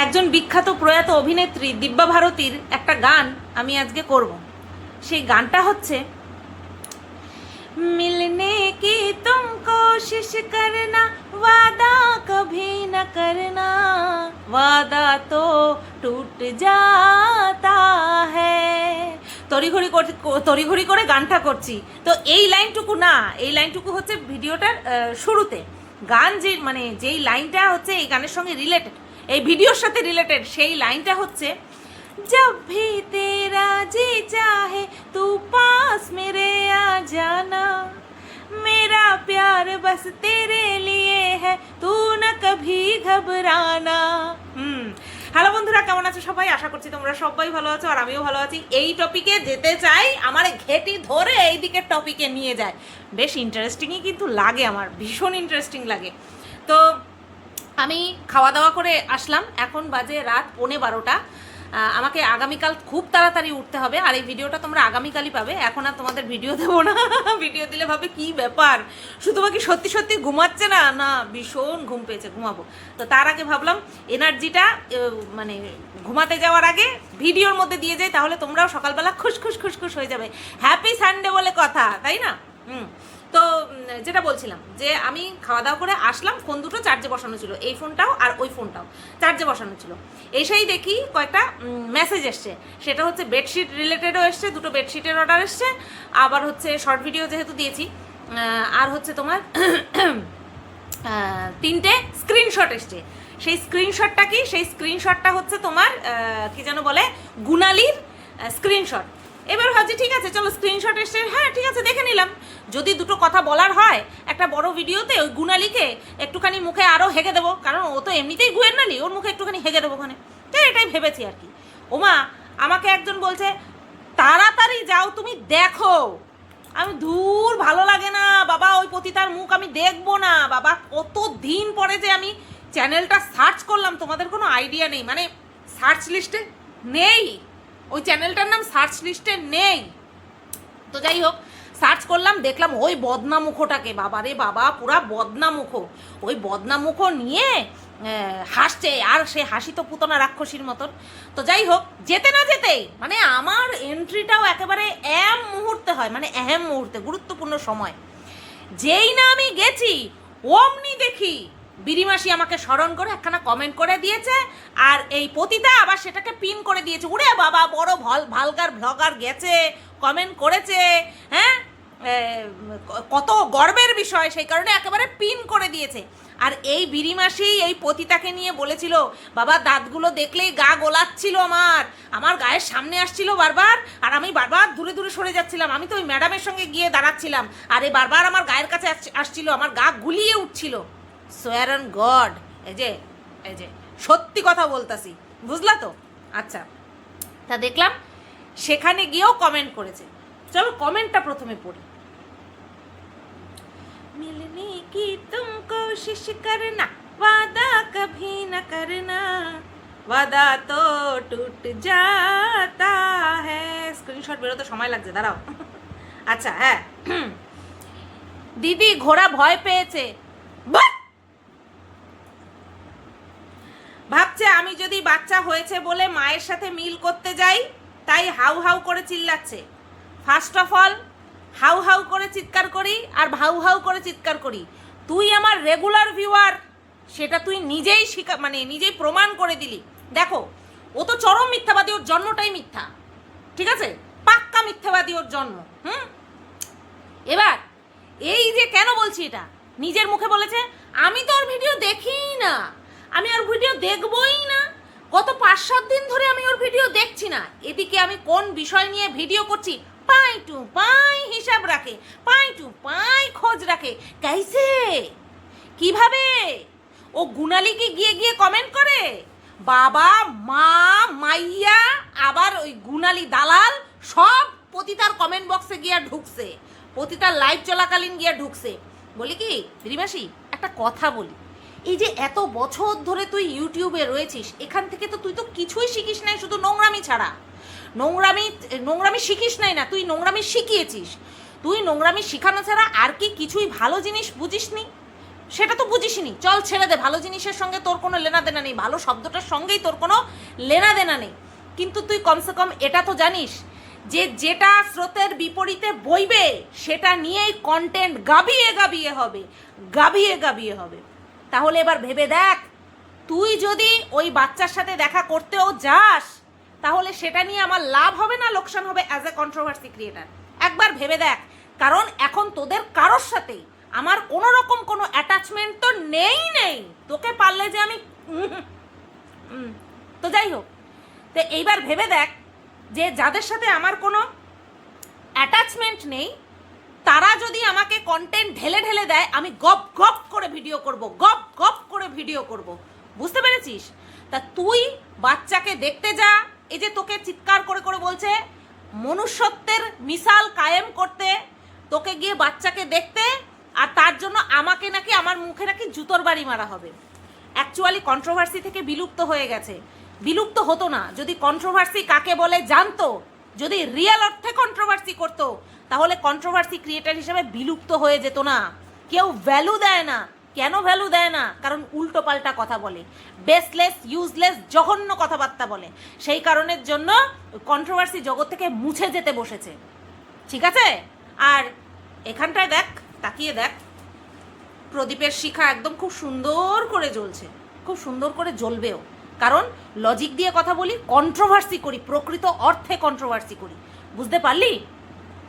একজন বিখ্যাত প্রয়াত অভিনেত্রী দিব্যা ভারতীর একটা গান আমি আজকে করব। সেই গানটা হচ্ছে मिलने की तुम कोशिश करना वादा कभी न करना वादा तो टूट जाता है। তড়িঘড়ি করে গানটা করছি তো এই লাইনটুকু হচ্ছে ভিডিওটার শুরুতে। গান যে মানে যেই লাইনটা হচ্ছে এই গানের সঙ্গে রিলেটেড, এই ভিডিওর সাথে রিলেটেড, সেই লাইনটা হচ্ছে जब भी तेरा जी चाहे तू पास मेरे आ जाना मेरा प्यार बस तेरे लिए है तू न कभी घबराना। হ্যালো বন্ধুরা, কেমন আছো সবাই? আশা করছি তোমরা সবাই ভালো আছো আর আমিও ভালো আছি। এই টপিকে যেতে চাই, আমার ঘেটি ধরে এই দিকের টপিকে নিয়ে যায়। বেশ ইন্টারেস্টিংই কিন্তু লাগে, আমার ভীষণ ইন্টারেস্টিং লাগে। তো আমি খাওয়া দাওয়া করে আসলাম, এখন বাজে রাত 11:15। আমাকে আগামীকাল খুব তাড়াতাড়ি উঠতে হবে, আর এই ভিডিওটা তোমরা আগামীকালই পাবে। এখন আর তোমাদের ভিডিও দেবো না, ভিডিও দিলে ভাবে কি ব্যাপার, শুধু কি সত্যি সত্যি ঘুমাচ্ছে না? না, ভীষণ ঘুম পেয়েছে, ঘুমাবো। তো তার আগে ভাবলাম এনার্জিটা মানে ঘুমাতে যাওয়ার আগে ভিডিওর মধ্যে দিয়ে যাই, তাহলে তোমরাও সকালবেলা খুশ হয়ে যাবে। হ্যাপি সানডে বলে কথা, তাই না? তো যেটা বলছিলাম যে আমি খাওয়া দাওয়া করে আসলাম, ফোন দুটো চার্জে বসানো ছিল, এই ফোনটাও আর ওই ফোনটাও চার্জে বসানো ছিল। এসেই দেখি কয়েকটা মেসেজ এসছে, সেটা হচ্ছে বেডশিট রিলেটেডও এসছে, দুটো বেডশিটের অর্ডার এসছে, আবার হচ্ছে শর্ট ভিডিও যেহেতু দিয়েছি, আর হচ্ছে তোমার 3টে স্ক্রিনশট এসছে। সেই স্ক্রিনশটটা কি? সেই স্ক্রিনশটটা হচ্ছে তোমার কি যেন বলে, গুনালির স্ক্রিনশট। এবার ভাবছি ঠিক আছে, চলো স্ক্রিনশট এসছে, হ্যাঁ ঠিক আছে দেখে নিলাম। যদি দুটো কথা বলার হয় একটা বড় ভিডিওতে, ওই গুনালিকে একটুখানি মুখে আরও হেগে দেবো, কারণ ও তো এমনিতেই গুয়ের নালি, ওর মুখে একটুখানি হেগে দেবো ওখানে। তো এটাই ভেবেছি আর কি। ওমা, আমাকে একজন বলছে তাড়াতাড়ি যাও তুমি দেখো। আমি দূর, ভালো লাগে না বাবা, ওই পতিতার মুখ আমি দেখবো না বাবা। কত দিন পরে যে আমি চ্যানেলটা সার্চ করলাম, তোমাদের কোনো আইডিয়া নেই, মানে সার্চ লিস্টে নেই, ওই চ্যানেলটার নাম সার্চ লিস্টে নেই। তো যাই হোক, সার্চ করলাম, দেখলাম ওই বদনা মুখোটাকে, বাবা রে বাবা, পুরা বদনা মুখো, ওই বদনা মুখো নিয়ে হাসছে, আর সে হাসি তো পুতনা রাক্ষসীর মতন। তো যাই হোক, যেতে না যেতেই মানে আমার এন্ট্রিটাও একেবারে মুহূর্তে হয়, মানে মুহূর্তে, গুরুত্বপূর্ণ সময়। যেই না আমি গেছি, অমনি দেখি বিরিমাসি আমাকে স্মরণ করে একখানা কমেন্ট করে দিয়েছে, আর এই পতিতা আবার সেটাকে পিন করে দিয়েছে। উড়ে বাবা, বড় ভালগার ব্লগার গেছে, কমেন্ট করেছে, হ্যাঁ, কত গর্বের বিষয়, সেই কারণে একেবারে পিন করে দিয়েছে। আর এই বিরিমাসি এই পতিতাকে নিয়ে বলেছিল, বাবা দাঁতগুলো দেখলেই গা গোলাচ্ছিল, আমার গায়ের সামনে আসছিল বারবার, আর আমি বারবার দূরে দূরে সরে যাচ্ছিলাম। আমি তো ওই ম্যাডামের সঙ্গে গিয়ে দাঁড়াচ্ছিলাম, আর এই বারবার আমার গায়ের কাছে আসছিল, আমার গা গুলিয়ে উঠছিল। সোয়ার অন গড, এই যে সত্যি কথা বলতাছি, বুঝলা তো? আচ্ছা, তা দেখলাম সেখানে গিয়েও কমেন্ট করেছে। চলো কমেন্টটা প্রথমে পড়ি। मिलने की तुम कोशिश करना वादा कभी न करना वादा तो टूट जाता है। স্ক্রিনশট বেরোতে সময় লাগছে, দাঁড়াও। আচ্ছা, হ্যাঁ, দিদি ঘোড়া ভয় পেয়েছে, ভাবছে আমি যদি বাচ্চা হয়েছে বলে মায়ের সাথে মিল করতে যাই, তাই হাউ হাউ করে চিল্লাচ্ছে। ফার্স্ট অফ অল, হাউ হাউ করে চিৎকার করি আর ভাউ হাউ করে চিৎকার করি, তুই আমার রেগুলার ভিউয়ার, সেটা তুই নিজেই নিজেই প্রমাণ করে দিলি। দেখো, ও তো চরম মিথ্যাবাদী, ওর জন্মটাই মিথ্যা, ঠিক আছে, পাক্কা মিথ্যাবাদী ওর জন্ম। এবার এই যে কেন বলছি এটা, নিজের মুখে বলেছে আমি তো ওর ভিডিও দেখিই না, আমি ওর ভিডিও দেখবই না, গত 5-7 দিন ধরে আমি ওর ভিডিও দেখছি না। এদিকে আমি কোন বিষয় নিয়ে ভিডিও করছি পাই টু পাই হিসাব রাখে, পাই টু পাই খোঁজ রাখে। কাইসে, কিভাবে? ও গুনালিকে গিয়ে কমেন্ট করে, বাবা মা মাইয়া, আবার ওই গুনালি দালাল সব পতিতার কমেন্ট বক্সে গিয়ে ঢুকছে, পতিতার লাইভ চলাকালীন গিয়ে ঢুকছে। বলি কি রিমাসি, একটা কথা বলি, এই যে এত বছর ধরে তুই ইউটিউবে রয়েছিস, এখান থেকে তো তুই তো কিছুই শিখিস নাই, শুধু নোংরামি ছাড়া। নোংরামি শিখিস নাই না, তুই নোংরামি শিখিয়েছিস। তুই নোংরামি শিখানো ছাড়া আর কি কিছুই ভালো জিনিস বুঝিসনি? সেটা তো বুঝিসনি, চল ছেড়ে দে, ভালো জিনিসের সঙ্গে তোর কোনো লেনা দেনা নেই, ভালো শব্দটার সঙ্গেই তোর কোনো লেনা দেনা নেই। কিন্তু তুই কমসে কম এটা তো জানিস যে যেটা স্রোতের বিপরীতে বইবে সেটা নিয়েই কন্টেন্ট গাবিয়ে গাবিয়ে হবে, গাবিয়ে গাবিয়ে হবে। তাহলে এবার ভেবে দেখ, তুই যদি ওই বাচ্চার সাথে দেখা করতেও যাস তাহলে সেটা নিয়ে আমার লাভ হবে না লোকসান হবে অ্যাজ এ কন্ট্রোভার্সি ক্রিয়েটার? একবার ভেবে দেখ। কারণ এখন তোদের কারোর সাথেই আমার কোনো রকম কোনো অ্যাটাচমেন্ট তো নেই। তোকে পারলে যে আমি তো যাই হোক, তো এইবার ভেবে দেখ যে যাদের সাথে আমার কোনো অ্যাটাচমেন্ট নেই তারা যদি আমাকে কন্টেন্ট ঢেলে ঢেলে দেয়, আমি গপ গপ করে ভিডিও করব, গপ গপ করে ভিডিও করব। বুঝতে পেরেছিস? তা তুই বাচ্চাকে দেখতে যা। এই যে তোকে চিৎকার করে করে বলছে মনুষ্যত্বের মিসাল কায়েম করতে, তোকে গিয়ে বাচ্চাকে দেখতে, আর তার জন্য আমাকে নাকি আমার মুখে নাকি জুতোর বাড়ি মারা হবে। অ্যাকচুয়ালি কন্ট্রোভার্সি থেকে বিলুপ্ত হয়ে গেছে। বিলুপ্ত হতো না যদি কন্ট্রোভার্সি কাকে বলে জানতো, যদি রিয়েল অর্থে কন্ট্রোভার্সি করতো, তাহলে কন্ট্রোভার্সি ক্রিয়েটার হিসেবে বিলুপ্ত হয়ে যেত না। কেউ ভ্যালু দেয় না। কেন ভ্যালু দেয় না? কারণ উল্টো পাল্টা কথা বলে, বেসলেস ইউজলেস জঘন্য কথাবার্তা বলে। সেই কারণের জন্য কন্ট্রোভার্সি জগৎ থেকে মুছে যেতে বসেছে। ঠিক আছে? আর এখানটায় দেখ, তাকিয়ে দেখ, প্রদীপের শিখা একদম খুব সুন্দর করে জ্বলছে, খুব সুন্দর করে জ্বলবেও। কারণ লজিক দিয়ে কথা বলি, কন্ট্রোভার্সি করি, প্রকৃত অর্থে কন্ট্রোভার্সি করি। বুঝতে পারলি?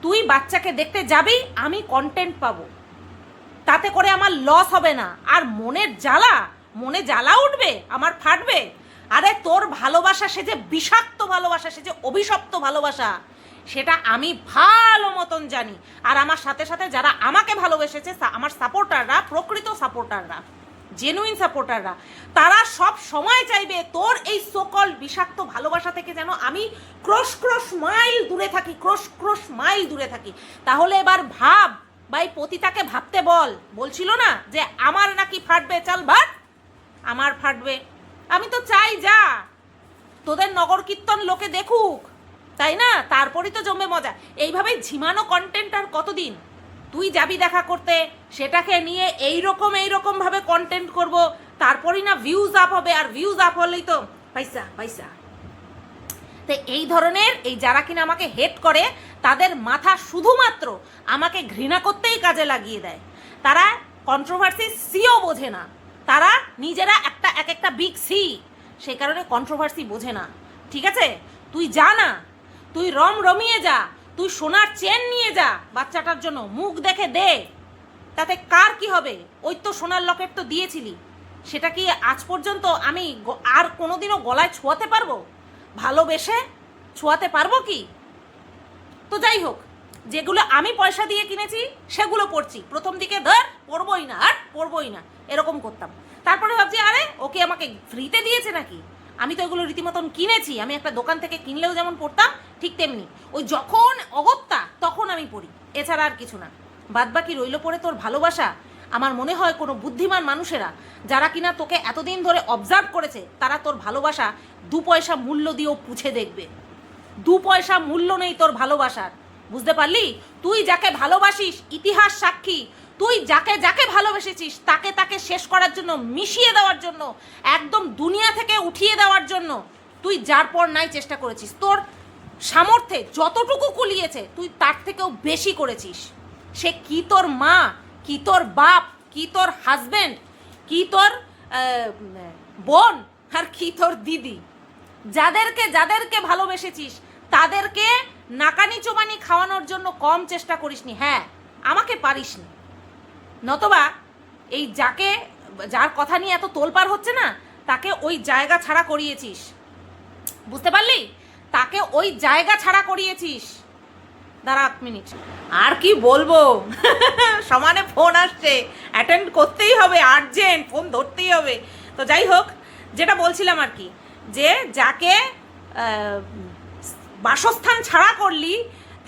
তুই বাচ্চাকে দেখতে যাবি, আমি কন্টেন্ট পাবো, তাতে করে আমার লস হবে না। আর মনে জ্বালা উঠবে, আমার ফাটবে। আরে তোর ভালোবাসা সে যে বিষাক্ত ভালোবাসা, সে যে অভিশপ্ত ভালোবাসা, সেটা আমি ভালো মতন জানি। আর আমার সাথে সাথে যারা আমাকে ভালোবেসেছে, আমার সাপোর্টাররা, প্রকৃত সাপোর্টাররা, জেনুইন সাপোর্টাররা, তারা সব সময় চাইবে তোর এই সকল বিষাক্ত ভালোবাসা থেকে যেন আমি ক্রোশ মাইল দূরে থাকি, ক্রোশ মাইল দূরে থাকি। তাহলে এবার ভাব, ভাই পতিতাকে ভাবতে বলছিল না যে আমার নাকি ফাটবে, চল ভাট, আমার ফাটবে। আমি তো চাই যা তোদের নগর কীর্তন লোকে দেখুক, তাই না? তারপরই তো জমবে মজা। এইভাবেই ঝিমানো কন্টেন্ট আর কতদিন? তুই যাবি দেখা করতে, সেটাকে নিয়ে এইরকম ভাবে কন্টেন্ট করব, তারপরই না ভিউজ আপ হবে। আর ভিউজ আপ হলেই তো পয়সা। তো এই ধরনের এই যারা কিনা আমাকে হেট করে, তাদের মাথা শুধুমাত্র আমাকে ঘৃণা করতেই কাজে লাগিয়ে দেয়। তারা কন্ট্রোভার্সি সিও বোঝে না, তারা নিজেরা এক একটা বিগ সি, সেই কারণে কন্ট্রোভার্সি বোঝে না। ঠিক আছে? তুই যা না, তুই রমিয়ে যা, তুই সোনার চেন নিয়ে যা বাচ্চাটার জন্য, মুখ দেখে দে, তাতে কার কি হবে? ওই তো সোনার লকেট তো দিয়েছিলি, সেটা কি আজ পর্যন্ত আমি আর কোনোদিনও গলায় ছোঁয়াতে পারবো? ভালোবেসে ছোঁয়াতে পারবো কি? তো যাই হোক, যেগুলো আমি পয়সা দিয়ে কিনেছি সেগুলো পড়ছি, প্রথম দিকে ধর পড়বই না এরকম করতাম। তারপরে ভাবছি আরে ওকে আমাকে ফ্রিতে দিয়েছে নাকি, আমি তো এগুলো রীতিমতন কিনেছি। আমি একটা দোকান থেকে কিনলেও যেমন পড়তাম, ঠিক তেমনি ওই যখন অগত্যা তখন আমি পড়ি, এছাড়া আর কিছু না। বাদবাকি রইল পড়ে তোর ভালোবাসা। আমার মনে হয় কোনো বুদ্ধিমান মানুষেরা যারা কিনা তোকে এতদিন ধরে অবজার্ভ করেছে, তারা তোর ভালোবাসা 2 পয়সা মূল্য দিয়েও পুছে দেখবে। 2 পয়সা মূল্য নেই তোর ভালোবাসার। বুঝতে পারলি? তুই যাকে ভালোবাসিস, ইতিহাস সাক্ষী, তুই যাকে ভালোবেসেছিস তাকে শেষ করার জন্য, মিশিয়ে দেওয়ার জন্য, একদম দুনিয়া থেকে উঠিয়ে দেওয়ার জন্য তুই যার পর নাই চেষ্টা করেছিস। তোর সামর্থ্যে যতটুকু কুলিয়েছে তুই তার থেকেও বেশি করেছিস। সে কি তোর মা, কি তোর বাপ, কি তোর হাজবেন্ড, কি তোর বোন, আর কি তোর দিদি, যাদেরকে ভালোবেসেছিস তাদেরকে নাকানি চোবানি খাওয়ানোর জন্য কম চেষ্টা করিসনি। হ্যাঁ, আমাকে পারিসনি। নতবা এই যার কথা নিয়ে এত তোলপাড় হচ্ছে না, তাকে ওই জায়গা ছাড়া করিয়েছিস। বুঝতে পারলি? তাকে ওই জায়গা ছাড়া করিয়েছিস। দাঁড়া 1 মিনিট, আর কি বলবো, সমানে ফোন আসছে, অ্যাটেন্ড করতেই হবে, আর্জেন্ট, ফোন ধরতেই হবে। তো যাই হোক, যেটা বলছিলাম আর কি, যে যাকে বাসস্থান ছাড়া করলি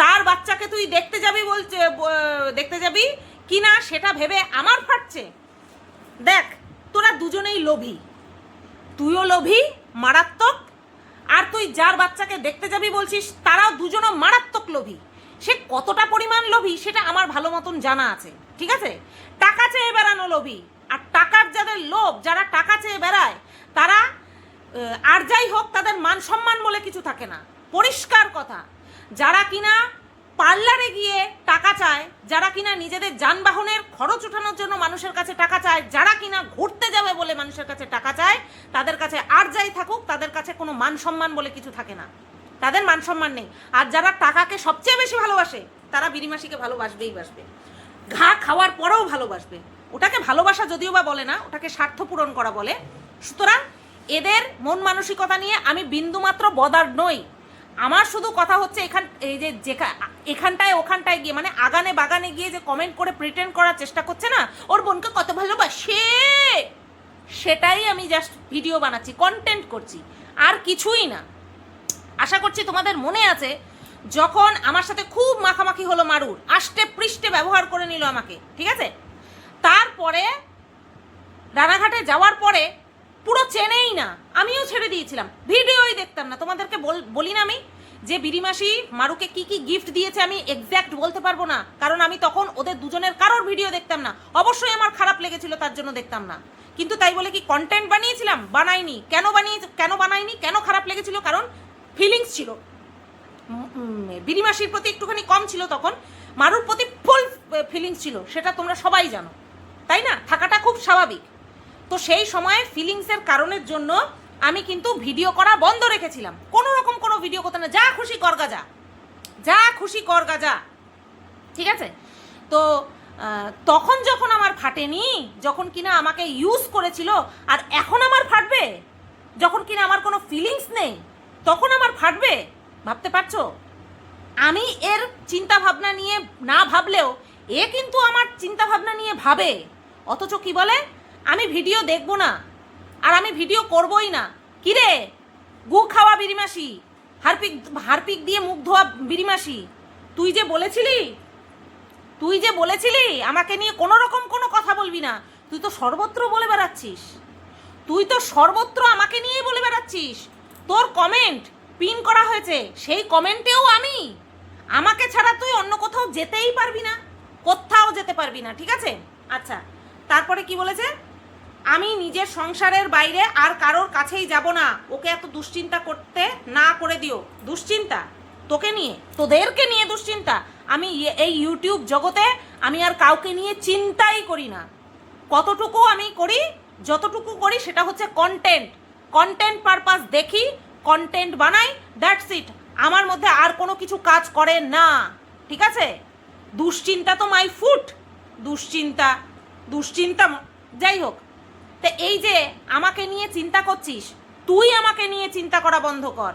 তার বাচ্চাকে তুই দেখতে যাবি কি না সেটা ভেবে আমার ফাটছে। দেখ, তোরা দুজনেই লোভী, তুইও লোভী মারাত্মক, আর তুই যার বাচ্চাকে দেখতে যাবি বলছিস তারাও দুজনও মারাত্মক লোভী। সে কতটা পরিমাণ লোভী সেটা আমার ভালো মতন জানা আছে। ঠিক আছে? টাকা চেয়ে বেড়ানো লোভী, আর টাকার যাদের লোভ, যারা টাকা চেয়ে বেড়ায়, তারা আর যাই হোক তাদের মান সম্মান বলে কিছু থাকে না। পরিষ্কার কথা। যারা কিনা পার্লারে গিয়ে টাকা চায়, যারা কিনা নিজেদের যানবাহনের খরচ ওঠানোর জন্য মানুষের কাছে টাকা চায়, যারা কিনা ঘুরতে যাবে বলে মানুষের কাছে টাকা চায়, তাদের কাছে আর যাই থাকুক তাদের কাছে কোনো মান সম্মান বলে কিছু থাকে না, তাদের মান সম্মান নেই। আর যারা টাকাকে সবচেয়ে বেশি ভালোবাসে তারা বিড়িমাসিকে ভালোবাসবেই বাসবে, ঘা খাওয়ার পরেও ভালোবাসবে। ওটাকে ভালোবাসা যদিও বা বলে না, ওটাকে স্বার্থ পূরণ করা বলে। সুতরাং এদের মন মানসিকতা নিয়ে আমি বিন্দুমাত্র বদার নই। আমার শুধু কথা হচ্ছে এই যে এখানটায় ওখানটায় গিয়ে, মানে আগানে বাগানে গিয়ে যে কমেন্ট করে প্রিটেন্ড করার চেষ্টা করছে না ওর বোনকে কত ভালোবাসে, সেটাই আমি জাস্ট ভিডিও বানাচ্ছি, কন্টেন্ট করছি, আর কিছুই না। আশা করছি তোমাদের মনে আছে যখন আমার সাথে খুব মাখামাখি হলো মারুর, আষ্টে পৃষ্ঠে ব্যবহার করে নিল আমাকে, ঠিক আছে? তারপরে রানাঘাটে যাওয়ার পরে পুরো চেনেই না, আমিও ছেড়ে দিয়েছিলাম, ভিডিওই দেখতাম না। তোমাদেরকে বলি না আমি যে বিড়িমাসি মারুকে কি কি গিফট দিয়েছে আমি এক্স্যাক্ট বলতে পারবো না, কারণ আমি তখন ওদের দুজনের কারোর ভিডিও দেখতাম না। অবশ্যই আমার খারাপ লেগেছিল, তার জন্য দেখতাম না, কিন্তু তাই বলে কি কন্টেন্ট বানিয়েছিলাম? বানাইনি। কেন বানাইনি, কেন খারাপ লেগেছিল? কারণ ফিলিংস ছিল, বিড়িমাসির প্রতি একটুখানি কম ছিল তখন, মারুর প্রতি ফুল ফিলিংস ছিল, সেটা তোমরা সবাই জানো, তাই না? থাকাটা খুব স্বাভাবিক। তো সেই সময়ে ফিলিংসের কারণের জন্য আমি কিন্তু ভিডিও করা বন্ধ রেখেছিলাম, কোনো রকম কোনো ভিডিও করতে না, যা খুশি কর গাজা, যা খুশি কর গাজা, ঠিক আছে? তো তখন যখন আমার ফাটেনি, যখন কিনা আমাকে ইউজ করেছিল, আর এখন আমার ফাটবে যখন কিনা আমার কোনো ফিলিংস নেই, তখন আমার ফাটবে? ভাবতে পারছো? আমি এর চিন্তা ভাবনা নিয়ে না ভাবলেও এ কিন্তু আমার চিন্তা ভাবনা নিয়ে ভাবে, অথচ কি বলে আমি ভিডিও দেখবো না, আর আমি ভিডিও করবই না। কিরে গু খাওয়া বিড়িমাসি, হারপিক দিয়ে মুখ ধোয়া বিড়িমাসি, তুই যে বলেছিলি আমাকে নিয়ে কোনো রকম কোনো কথা বলবি না, তুই তো সর্বত্র বলে বেড়াচ্ছিস, তুই তো সর্বত্র আমাকে নিয়েই বলে বেড়াচ্ছিস। তোর কমেন্ট পিন করা হয়েছে, সেই কমেন্টেও আমাকে ছাড়া তুই অন্য কোথাও যেতেই পারবি না, কোথাও যেতে পারবি না, ঠিক আছে? আচ্ছা, তারপরে কি বলেছে? আমি নিজের সংসারের বাইরে আর কারোর কাছেই যাব না, ওকে এত দুশ্চিন্তা করতে না করে দিও। দুশ্চিন্তা তোকে নিয়ে, তোদেরকে নিয়ে দুশ্চিন্তা? আমি এই ইউটিউব জগতে আমি আর কাউকে নিয়ে চিন্তাই করি না। কতটুকু আমি করি, যতটুকু করি সেটা হচ্ছে কন্টেন্ট পারপাস দেখি, কন্টেন্ট বানাই, দ্যাটস ইট। আমার মধ্যে আর কোনো কিছু কাজ করে না, ঠিক আছে? দুশ্চিন্তা তো মাই ফুট, দুশ্চিন্তা যাই হোক। তো এই যে আমাকে নিয়ে চিন্তা করছিস, তুই আমাকে নিয়ে চিন্তা করা বন্ধ কর,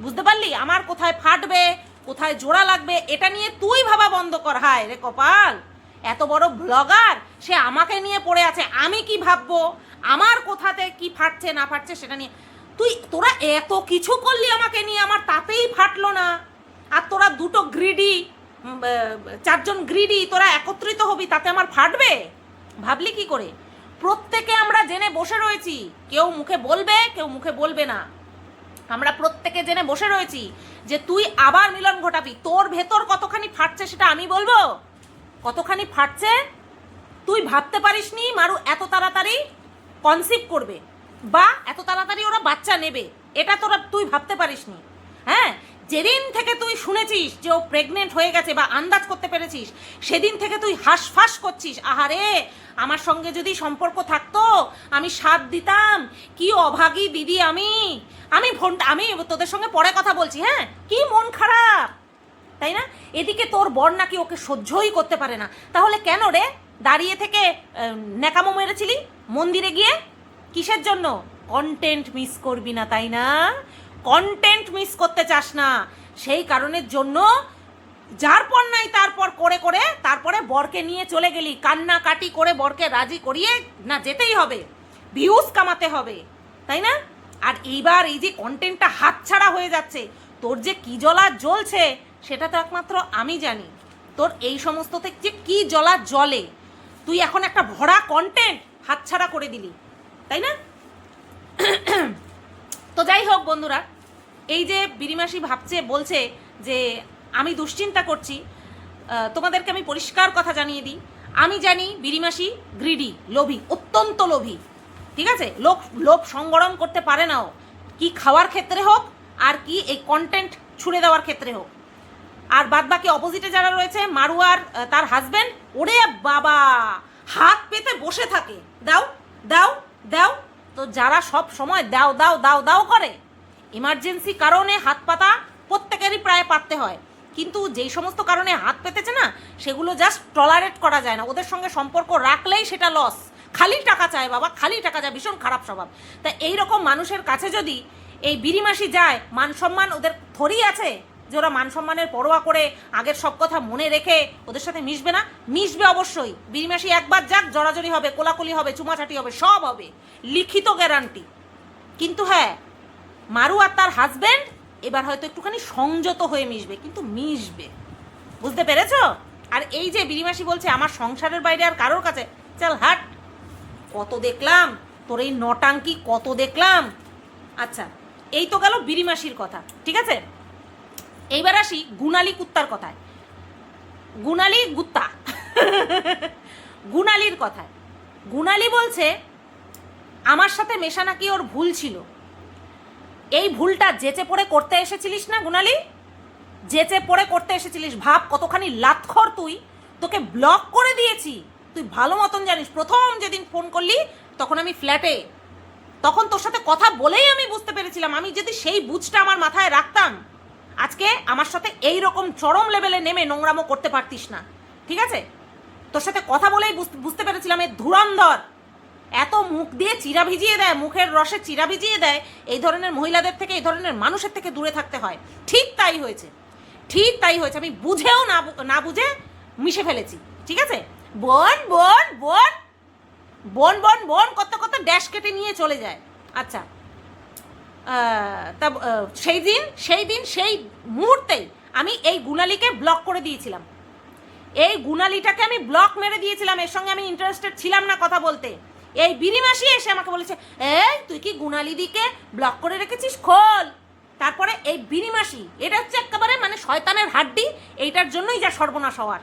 বুঝতে পারলি? আমার কোথায় ফাটবে, কোথায় জোড়া লাগবে, এটা নিয়ে তুই ভাবা বন্ধ কর। হায় রে কপাল, এত বড় ব্লগার, সে আমাকে নিয়ে পড়ে আছে, আমি কি ভাববো, আমার কোথাতে কি ফাটছে না ফাটছে সেটা নিয়ে তোরা এত কিছু করলি আমাকে নিয়ে, আমার তাতেই ফাটলো না। আর তোরা দুটো গ্রিডি, চারজন গ্রিডি, তোরা একত্রিত হবি, তাতে আমার ফাটবে? ভাবলি কি করে? প্রত্যেকে আমরা জেনে বসে রয়েছি, কেউ মুখে বলবে কেউ মুখে বলবে না, আমরা প্রত্যেকে জেনে বসে রয়েছি যে তুই আবার মিলন ঘটাবি। তোর ভেতর কতখানি ফাটছে সেটা আমি বলবো, কতখানি ফাটছে তুই ভাবতে পারিসনি। মারু এত তাড়াতাড়ি কনসিভ করবে বা এত তাড়াতাড়ি ওরা বাচ্চা নেবে, এটা তুই ভাবতে পারিসনি। হ্যাঁ, যেদিন থেকে তুই শুনেছিস যে ও প্রেগনেন্ট হয়ে গেছে বা আন্দাজ করতে পেরেছিস, সেদিন থেকে তুই হাঁসফাঁস করছিস, আহারে আমার সঙ্গে যদি সম্পর্ক থাকতো আমি সাথ দিতাম, কি অভাগী দিদি আমি তোদের সঙ্গে পরে কথা বলছি। হ্যাঁ, কি মন খারাপ, তাই না? এদিকে তোর বর নাকি ওকে সহ্যই করতে পারে না, তাহলে কেন রে দাঁড়িয়ে থেকে ন্যাকামো মেরেছিলি মন্দিরে গিয়ে? কিসের জন্য? কন্টেন্ট মিস করবি না, তাই না? কন্টেন্ট মিস করতে চাস না, সেই কারণের জন্য যার পর নাই তারপর করে তারপরে বরকে নিয়ে চলে গেলি, কান্নাকাটি করে বরকে রাজি করিয়ে না যেতেই হবে, ভিউজ কামাতে হবে, তাই না? আর এইবার এই যে কন্টেন্টটা হাতছাড়া হয়ে যাচ্ছে, তোর যে কি জ্বলা জ্বলছে সেটা তো একমাত্র আমি জানি। তোর এই সমস্ততে যে কি জ্বলা জ্বলে, তুই এখন একটা ভরা কন্টেন্ট হাতছাড়া করে দিলি, তাই না? তো যাই হোক বন্ধুরা, এই যে বিড়িমাসি বলছে যে আমি দুশ্চিন্তা করছি, তোমাদেরকে আমি পরিষ্কার কথা জানিয়ে দিই, আমি জানি বিড়িমাসি গ্রিডি, লোভী, অত্যন্ত লোভী, ঠিক আছে? লোভ সংবরণ করতে পারে না ও, কি খাওয়ার ক্ষেত্রে হোক আর কি এই কন্টেন্ট ছুড়ে দেওয়ার ক্ষেত্রে হোক। আর বাদ বাকি অপোজিটে যারা রয়েছে, মারুয়ার তার হাজব্যান্ড, ওরে বাবা হাত পেতে বসে থাকে, দাও দাও দাও। তো যারা সব সময় দাও দাও দাও দাও করে, এমার্জেন্সি কারণে হাত পাতা প্রত্যেকেরই প্রায় পাততে হয়, কিন্তু যেই সমস্ত কারণে হাত পেতেছে না, সেগুলো জাস্ট টলারেট করা যায় না। ওদের সঙ্গে সম্পর্ক রাখলেই সেটা লস, খালি টাকা চায় বাবা, খালি টাকা চায়, ভীষণ খারাপ স্বভাব। তা এইরকম মানুষের কাছে যদি এই বিড়িমাসি যায়, মান সম্মান ওদের থরি আছে যে ওরা মান সম্মানের পরোয়া করে আগের সব কথা মনে রেখে ওদের সাথে মিশবে না? মিশবে অবশ্যই। বিড়িমাসি একবার যাক, জড়াজড়ি হবে, কোলাকুলি হবে, চুমাচাটি হবে, সব হবে, লিখিত গ্যারান্টি। কিন্তু হ্যাঁ, মারু আর তার হাজব্যান্ড এবার হয়তো একটুখানি সংযত হয়ে মিশবে, কিন্তু মিশবে, বুঝতে পেরেছ? আর এই যে বিড়িমাসি বলছে আমার সংসারের বাইরে আর কারোর কাছে, চল হাট, কত দেখলাম তোর এই নটাঙ্কি, কত দেখলাম। আচ্ছা, এই তো গেল বিড়িমাসির কথা, ঠিক আছে? এইবার আসি গুণালী কুত্তার কথায়, গুণালী গুত্তা গুণালীর কথায়। গুণালী বলছে আমার সাথে মেশা নাকি ওর ভুল ছিল। এই ভুলটা যেচে পড়ে করতে এসেছিলিস না গুণালী, যেচে পড়ে করতে এসেছিলিস। ভাব কতখানি লাতখর তুই, তোকে ব্লক করে দিয়েছি, তুই ভালো মতন জানিস। প্রথম যেদিন ফোন করলি তখন আমি ফ্ল্যাটে, তখন তোর সাথে কথা বলেই আমি বুঝতে পেরেছিলাম, আমি যদি সেই বুঝটা আমার মাথায় রাখতাম, আজকে আমার সাথে এই রকম চরম লেভেলে নেমে নোংরামো করতে পারতিস না, ঠিক আছে? তোর সাথে কথা বলেই বুঝতে পেরেছিলাম এই ধুরন্ধর এত মুখ দিয়ে চিরা ভিজিয়ে দেয়, মুখের রসে চিরা ভিজিয়ে দেয়, এই ধরনের মহিলাদের থেকে, এই ধরনের মানুষের থেকে দূরে থাকতে হয়। ঠিক তাই হয়েছে, ঠিক তাই হয়েছে। আমি বুঝেও না বুঝে মিশে ফেলেছি, ঠিক আছে? বোন বোন বোন বোন বোন বোন করতে করতে ড্যাশ কেটে নিয়ে চলে যায়। আচ্ছা, তা সেই মুহূর্তেই আমি এই গুণালীকে ব্লক করে দিয়েছিলাম, এই গুণালীটাকে আমি ব্লক মেরে দিয়েছিলাম, এর সঙ্গে আমি ইন্টারেস্টেড ছিলাম না কথা বলতে। এই বিড়িমাসি এসে আমাকে বলেছে, এই তুই কি গুণালীদিকে ব্লক করে রেখেছিস, খোল। তারপরে এই বিড়িমাসি, এটা হচ্ছে একেবারে মানে শয়তানের হাড্ডি, এইটার জন্যই যা সর্বনাশ হওয়ার।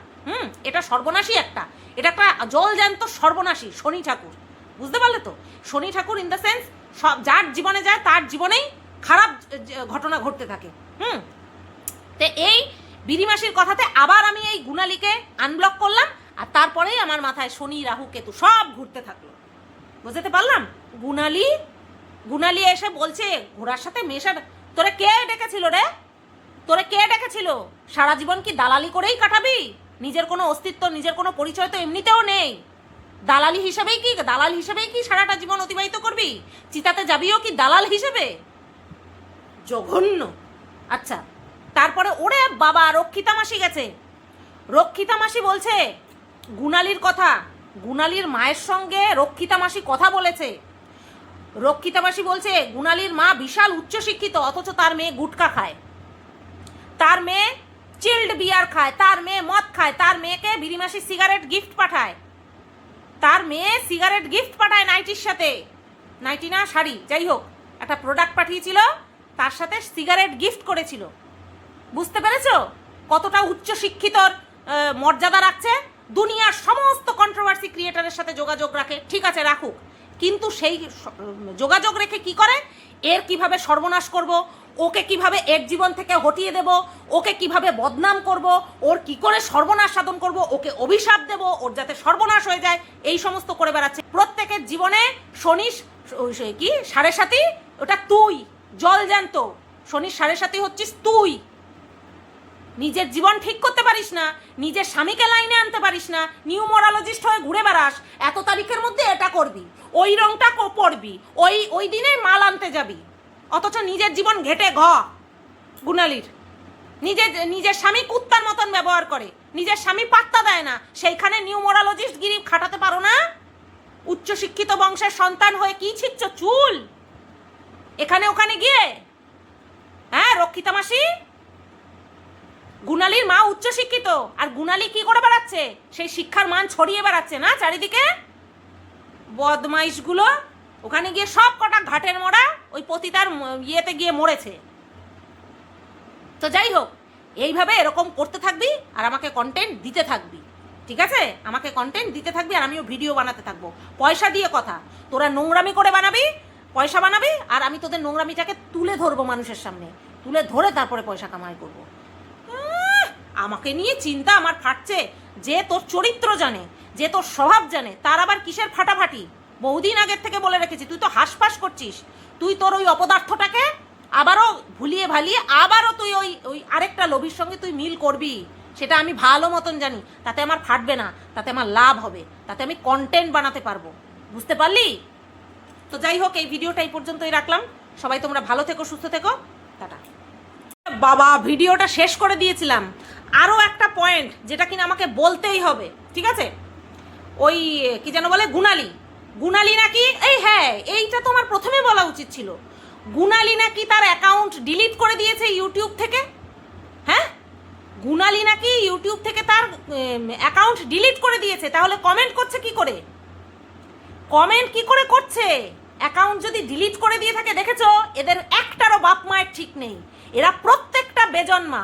এটা সর্বনাশী একটা, এটা একটা জল জ্যান্ত সর্বনাশী শনি ঠাকুর, বুঝতে পারলে তো? শনি ঠাকুর ইন দ্য সেন্স, সব যার জীবনে যায় তার জীবনেই খারাপ ঘটনা ঘটতে থাকে। তো এই বিড়িমাসির কথাতে আবার আমি এই গুণালীকে আনব্লক করলাম, আর তারপরেই আমার মাথায় শনি রাহু কেতু সব ঘুরতে থাকলো, বুঝতে পারলাম? গুণালী এসে বলছে ঘোড়ার সাথে মেশা। তোরে কে ডেকেছিল রে? তোরে কে ডেকেছিল? সারা জীবন কি দালালি করেই কাটাবি? নিজের কোনো অস্তিত্ব, নিজের কোনো পরিচয় তো এমনিতেও নেই। দালাল হিসেবেই কি সারাটা জীবন অতিবাহিত করবি? চিতাতে যাবিও কি দালাল হিসেবে? জঘন্য। আচ্ছা, তারপরে ওরে বাবা, রক্ষিতা মাসি গেছে। রক্ষিতা মাসি বলছে গুণালীর কথা, গুণালীর মায়ের সঙ্গে রক্ষিতা মাসি কথা বলেছে। রক্ষিতা মাসি বলছে গুণালীর মা বিশাল উচ্চশিক্ষিত, অথচ তার মেয়ে গুটকা খায়, তার মেয়ে চিল্ড বিয়ার খায়, তার মেয়ে মদ খায়, তার মেয়েকে বিড়িমাসি সিগারেট গিফট পাঠায়, তার মেয়ে সিগারেট গিফট পাঠায় নাইটির সাথে, নাইটি না শাড়ি, যাই হোক একটা প্রোডাক্ট পাঠিয়েছিল, তার সাথে সিগারেট গিফট করেছিল। বুঝতে পেরেছো কতটা উচ্চশিক্ষিতর মর্যাদা রাখছে? দুনিয়ার সমস্ত কন্ট্রোভার্সি ক্রিয়েটারের সাথে যোগাযোগ রাখে, ঠিক আছে রাখুক, কিন্তু সেই যোগাযোগ রেখে কি করে, এর কিভাবে সর্বনাশ করব, ওকে কিভাবে এর জীবন থেকে হটিয়ে দেব, ওকে কিভাবে বদনাম করব, ওর কি করে সর্বনাশ সাধন করব, ওকে অভিশাপ দেব, ওর যাতে সর্বনাশ হয়ে যায়, এই সমস্ত করে বেড়াচ্ছে। প্রত্যেকের জীবনে শনি কি সাড়ে সাথী, ওটা তুই জল জ্যান্ত, শনির সাড়ে সাথী হচ্ছিস তুই। নিজের জীবন ঠিক করতে পারিস না, নিজের স্বামীকে লাইনে আনতে পারিস না, নিউমোরোলজিস্ট হয়ে ঘুরে বেড়াস, এত তারিখের মধ্যে এটা করবি, ওই রংটা পরবি, ওই দিনে মাল আনতে যাবি, অথচ নিজের জীবন ঘেটে গুণালীর। নিজের স্বামী কুত্তার মতন ব্যবহার করে, নিজের স্বামী পাত্তা দেয় না, সেইখানে নিউমোরোলজিস্ট গিরি খাটাতে পারো না? উচ্চশিক্ষিত বংশের সন্তান হয়ে কি ছিচ্ছ চুল এখানে ওখানে গিয়ে? হ্যাঁ রক্ষিতা মাসি, গুণালীর মা উচ্চশিক্ষিত, আর গুণালী কি করে বেড়াচ্ছে, সেই শিক্ষার মান ছড়িয়ে বেড়াচ্ছে না চারিদিকে। বদমাইশগুলো ওখানে গিয়ে সব কটা ঘাটের মোড়া ওই পতিতার ইয়েতে গিয়ে মরেছে। তো যাই হোক, এইভাবে এরকম করতে থাকবি আর আমাকে কন্টেন্ট দিতে থাকবি, ঠিক আছে? আমাকে কন্টেন্ট দিতে থাকবি আর আমিও ভিডিও বানাতে থাকবো, পয়সা দিয়ে কথা। তোরা নোংরামি করে বানাবি, পয়সা বানাবি, আর আমি তোদের নোংরামিটাকে তুলে ধরবো মানুষের সামনে, তুলে ধরে তারপরে পয়সা কামাই করবো। আমাকে নিয়ে চিন্তা আমার ফাটছে। যে তোর চরিত্র জানে, যে তোর স্বভাব জানে, তার আবার কিসের ফাটাফাটি? বহুদিন আগের থেকে বলে রেখেছি, তুই তো হাসপাস করছিস। তুই তোর ওই অপদার্থটাকে আবারও ভুলিয়ে ভালিয়ে আবারও তুই ওই ওই আরেকটা লোভীর সঙ্গে তুই মিল করবি, সেটা আমি ভালো মতন জানি। তাতে আমার ফাটবে না, তাতে আমার লাভ হবে, তাতে আমি কন্টেন্ট বানাতে পারবো। বুঝতে পারলি? তো যাই হোক, এই ভিডিওটা এই পর্যন্তই রাখলাম। সবাই তোমরা ভালো থেকো, সুস্থ থেকো, টাটা। বাবা, ভিডিওটা শেষ করে দিয়েছিলাম। আরও একটা পয়েন্ট যেটা কিনা আমাকে বলতেই হবে, ঠিক আছে? ওই কি যেন বলে, গুনালি নাকি, হ্যাঁ, এইটা তো আমার প্রথমে বলা উচিত ছিল। গুনালি নাকি তার অ্যাকাউন্ট ডিলিট করে দিয়েছে ইউটিউব থেকে। হ্যাঁ, গুনালি নাকি ইউটিউব থেকে তার অ্যাকাউন্ট ডিলিট করে দিয়েছে। তাহলে কমেন্ট করছে কি করে? কমেন্ট কি করে করছে? অ্যাকাউন্ট যদি ডিলিট করে দিয়ে থাকে, দেখেছো, এদের একটারও বাপ মায়ের ঠিক নেই। এরা প্রত্যেকটা বেজন্মা,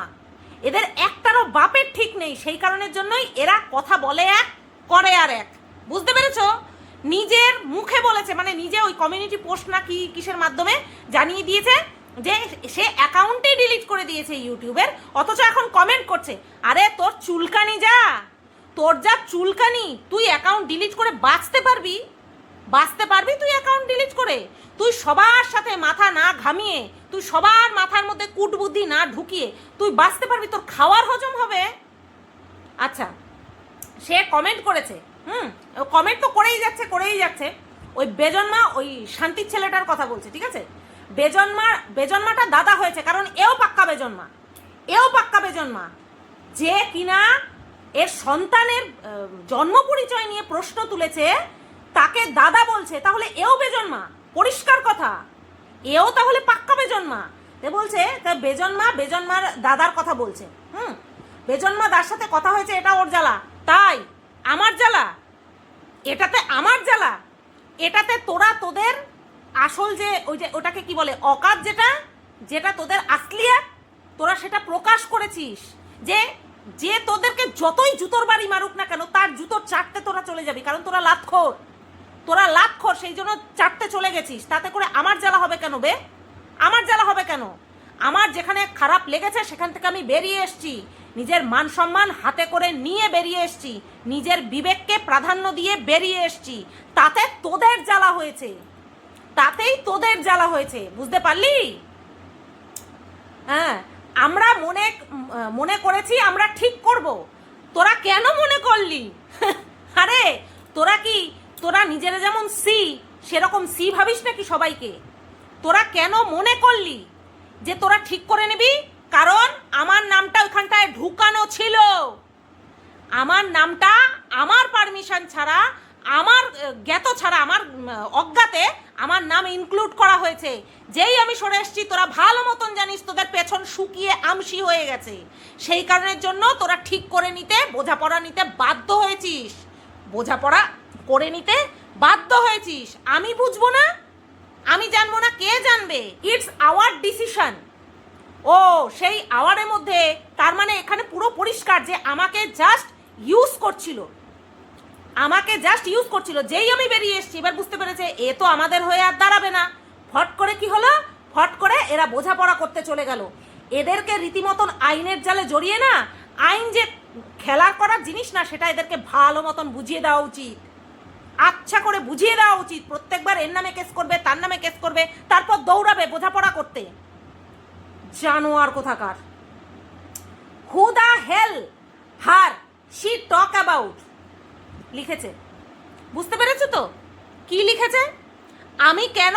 এদের একটারও বাপের ঠিক নেই। সেই কারণের জন্যই এরা কথা বলে এক, করে আর এক। বুঝতে পেরেছো? নিজের মুখে বলেছে, মানে নিজে ওই কমিউনিটি পোস্ট না কি কিসের মাধ্যমে জানিয়ে দিয়েছে যে সে অ্যাকাউন্টেই ডিলিট করে দিয়েছে ইউটিউবের, অথচ এখন কমেন্ট করছে। আরে তোর চুলকানি যা, তোর যা চুলকানি, তুই অ্যাকাউন্ট ডিলিট করে বাঁচতে পারবি তুই অ্যাকাউন্ট ডিলিট করে? তুই সবার সাথে মাথা না ঘামিয়ে, তুই সবার মাথার মধ্যে কুটবুদ্ধি না ঢুকিয়ে তুই বাঁচতে পারবি? তোর খাওয়ার হজম হবে? আচ্ছা, সে কমেন্ট করেছে, কমেন্ট তো করেই যাচ্ছে। ওই বেজন্মা, ওই শান্তির ছেলেটার কথা বলছে, ঠিক আছে? বেজন্মাটা দাদা হয়েছে, কারণ এও পাক্কা বেজন্মা, যে কিনা এর সন্তানের জন্ম পরিচয় নিয়ে প্রশ্ন তুলেছে, তাকে দাদা বলছে। তাহলে এও বেজন্মা, পরিষ্কার কথা, এও তাহলে পাক্কা বেজন্মা। তে বলছে বেজন্মার দাদার কথা বলছে। বেজন্মা দার সাথে কথা হয়েছে, এটা ওর জ্বালা। তাই আমার জ্বালা, এটাতে আমার জ্বালা, এটাতে তোদের আসল যে ওটাকে কি বলে, অকাত, যেটা তোদের আসলিয়াত, তোরা সেটা প্রকাশ করেছিস। যে তোদেরকে যতই জুতোর বাড়ি মারুক না কেন, তার জুতোর চাটতে তোরা চলে যাবি, কারণ তোরা লাতখোর, সেই জন্য চাটতে চলে গেছিস। তাতে করে আমার জ্বালা হবে কেন বে? আমার জ্বালা হবে কেন? আমার যেখানে খারাপ লেগেছে সেখান থেকে আমি বেরিয়ে এসছি, নিজের মান সম্মান হাতে করে নিয়ে বেরিয়ে এসছি, নিজের বিবেককে প্রাধান্য দিয়ে বেরিয়ে এসছি। তাতেই তোদের জ্বালা হয়েছে। বুঝতে পারলি? হ্যাঁ, আমরা মনে করেছি আমরা ঠিক করব। তোরা কেন মনে করলি? আরে তোরা নিজেরা যেমন সেরকম ভাবিস নাকি সবাইকে? তোরা কেন মনে করলি যে তোরা ঠিক করে নিবি? কারণ আমার নামটা ওখানটায় ঢুকানো ছিল। আমার নামটা আমার পারমিশন ছাড়া, আমার জ্ঞাত ছাড়া, আমার অজ্ঞাতে আমার নাম ইনক্লুড করা হয়েছে। যেই আমি সরে এসেছি, তোরা ভালো মতন জানিস তোদের পেছন শুকিয়ে আমসি হয়ে গেছে। সেই কারণের জন্য তোরা ঠিক করে নিতে, বোঝাপড়া নিতে বাধ্য হয়েছিস। আমি বুঝবো না, আমি জানবো না, কে জানবে? It's hour decision. ও সেই আওয়ারের মধ্যে, তার মানে এখানে পুরো পরিষ্কার যে আমাকে জাস্ট ইউজ করছিল। যেই আমি বেরিয়ে এসেছি, এবার বুঝতে পেরেছে এ তো আমাদের হয়ে আর দাঁড়াবে না। ফট করে কি হলো? ফট করে এরা বোঝাপড়া করতে চলে গেল। এদেরকে রীতিমতন আইনের জালে জড়িয়ে না, আইন যে খেলার করার জিনিস না, সেটা এদেরকে ভালো মতন বুঝিয়ে দেওয়া উচিত, আচ্ছা করে বুঝিয়ে দেওয়া উচিত। প্রত্যেকবার এর নামে কেস করবে, তার নামে কেস করবে, তারপর দৌড়াবে বোঝাপড়া করতে। জানোয়ার কোথাকার। হু দা হেল হার শি টক অ্যাবাউট লিখেছে। বুঝতে পেরেছো তো কি লিখেছে? আমি কেন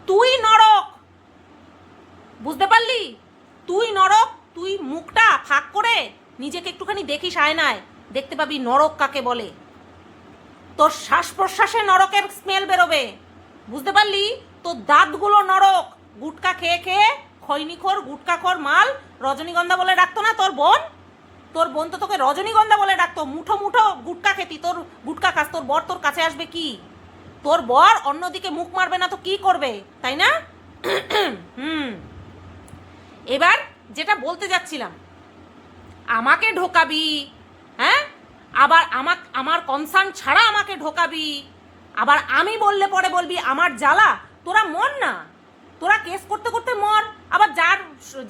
তুই নরক। বুঝতে পারলি? তুই নরক। তুই মুখটা ফাঁক করে নিজেকে একটুখানি দেখিস আয়নায়, দেখতে পাবি নরক কাকে বলে। তোর শ্বাস প্রশ্বাসে নরকের স্মেল বেরোবে। বুঝতে পারলি? তোর দাঁতগুলো নরক। গুটকা খেয়ে খেয়ে খৈনিখোর, গুটকাখোর মাল। রজনীগন্ধা বলে ডাকতো না তোর বোন? তোর বোন তো তোকে রজনীগন্ধা বলে ডাকতো। মুঠো মুঠো গুটকা খেতি, তোর গুটকা খাস। তোর বর তোর কাছে আসবে কি? তোর বর অন্যদিকে মুখ মারবে না তো কি করবে, তাই না? এবার যেটা বলতে যাচ্ছিলাম, আমাকে ঢোকাবি, হ্যাঁ, আবার আমার কনসার্ন ছাড়া আমাকে ঢোকাবি, আবার আমি বললে পরে বলবি আমার জ্বালা। তোরা মর না, তোরা কেস করতে করতে মর, আবার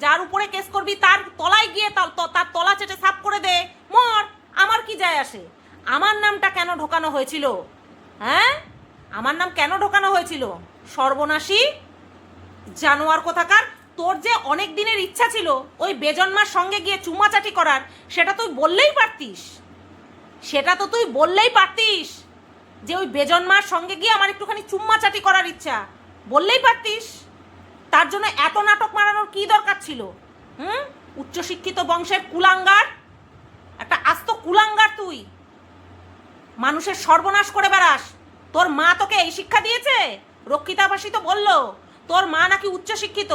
যার উপরে কেস করবি তার তলায় গিয়ে তার তলা চেটে সাফ করে দে, মর, আমার কি যায় আসে। আমার নামটা কেন ঢোকানো হয়েছিল? হ্যাঁ, আমার নাম কেন ঢোকানো হয়েছিল? সর্বনাশী জানোয়ার কোথাকার। তোর যে অনেক দিনের ইচ্ছা ছিল ওই বেজন্মার সঙ্গে গিয়ে চুমাচাটি করার, সেটা তুই বললেই পারতিস, সেটা তো তুই বললেই পারতিস যে ওই বেজন্মার সঙ্গে গিয়ে আমার একটুখানি চুম্মাচাটি করার ইচ্ছা, বললেই পারতিস। তার জন্য এত নাটক মারানোর কি দরকার ছিল? উচ্চশিক্ষিত বংশের কুলাঙ্গার, একটা আস্ত কুলাঙ্গার তুই, মানুষের সর্বনাশ করে বেড়াস। তোর মা তোকে এই শিক্ষা দিয়েছে? রক্ষিতাবাসী তো বললো তোর মা নাকি উচ্চশিক্ষিত,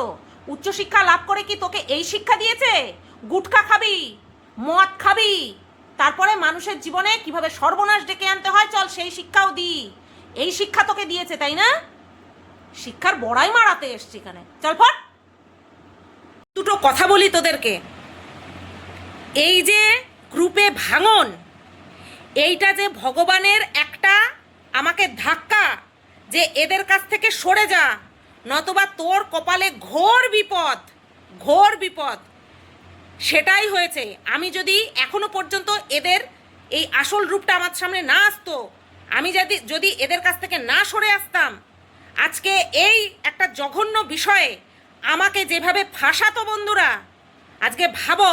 উচ্চশিক্ষা লাভ করে কি তোকে এই শিক্ষা দিয়েছে? গুটখা খাবি, মদ খাবি, তারপরে মানুষের জীবনে কিভাবে সর্বনাশ ডেকে আনতে হয়, চল সেই শিক্ষাও দি। এই শিক্ষা তোকে দিয়েছে, তাই না? শিক্ষার বড়াই মারাতে এসছি এখানে, চল ফট। দুটো কথা বলি তোদেরকে, এই যে গ্রুপে ভাঙন, এইটা যে ভগবানের একটা আমাকে ধাক্কা, যে এদের কাছ থেকে সরে যা, নতবা তোর কপালে ঘোর বিপদ, ঘোর বিপদ, সেটাই হয়েছে। আমি যদি এখনো পর্যন্ত এদের এই আসল রূপটা আমার সামনে না আসতো, আমি যদি এদের কাছ থেকে না সরে আসতাম, আজকে এই একটা জঘন্য বিষয়ে আমাকে যেভাবে ফাঁসাতো বন্ধুরা, আজকে ভাবো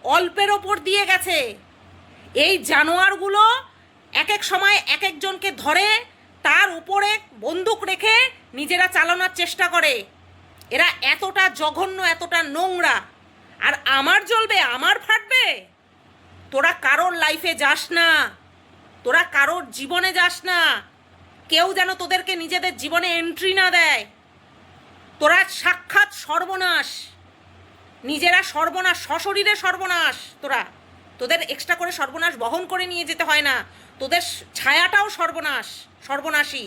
অল্পের ওপর দিয়ে গেছে। এই জানোয়ারগুলো এক এক সময় এক একজনকে ধরে তার উপরে বন্দুক রেখে নিজেরা চালানোর চেষ্টা করে। এরা এতটা জঘন্য, এতটা নোংরা, আর আমার জ্বলবে, আমার ফাটবে। তোরা কারোর লাইফে যাস না, তোরা কারোর জীবনে যাস না, কেউ যেন তোদেরকে নিজেদের জীবনে এন্ট্রি না দেয়। তোরা সাক্ষাৎ সর্বনাশ, নিজেরা সর্বনাশ, সশরীরে সর্বনাশ। তোদের এক্সট্রা করে সর্বনাশ বহন করে নিয়ে যেতে হয় না, তোদের ছায়াটাও সর্বনাশ, সর্বনাশী।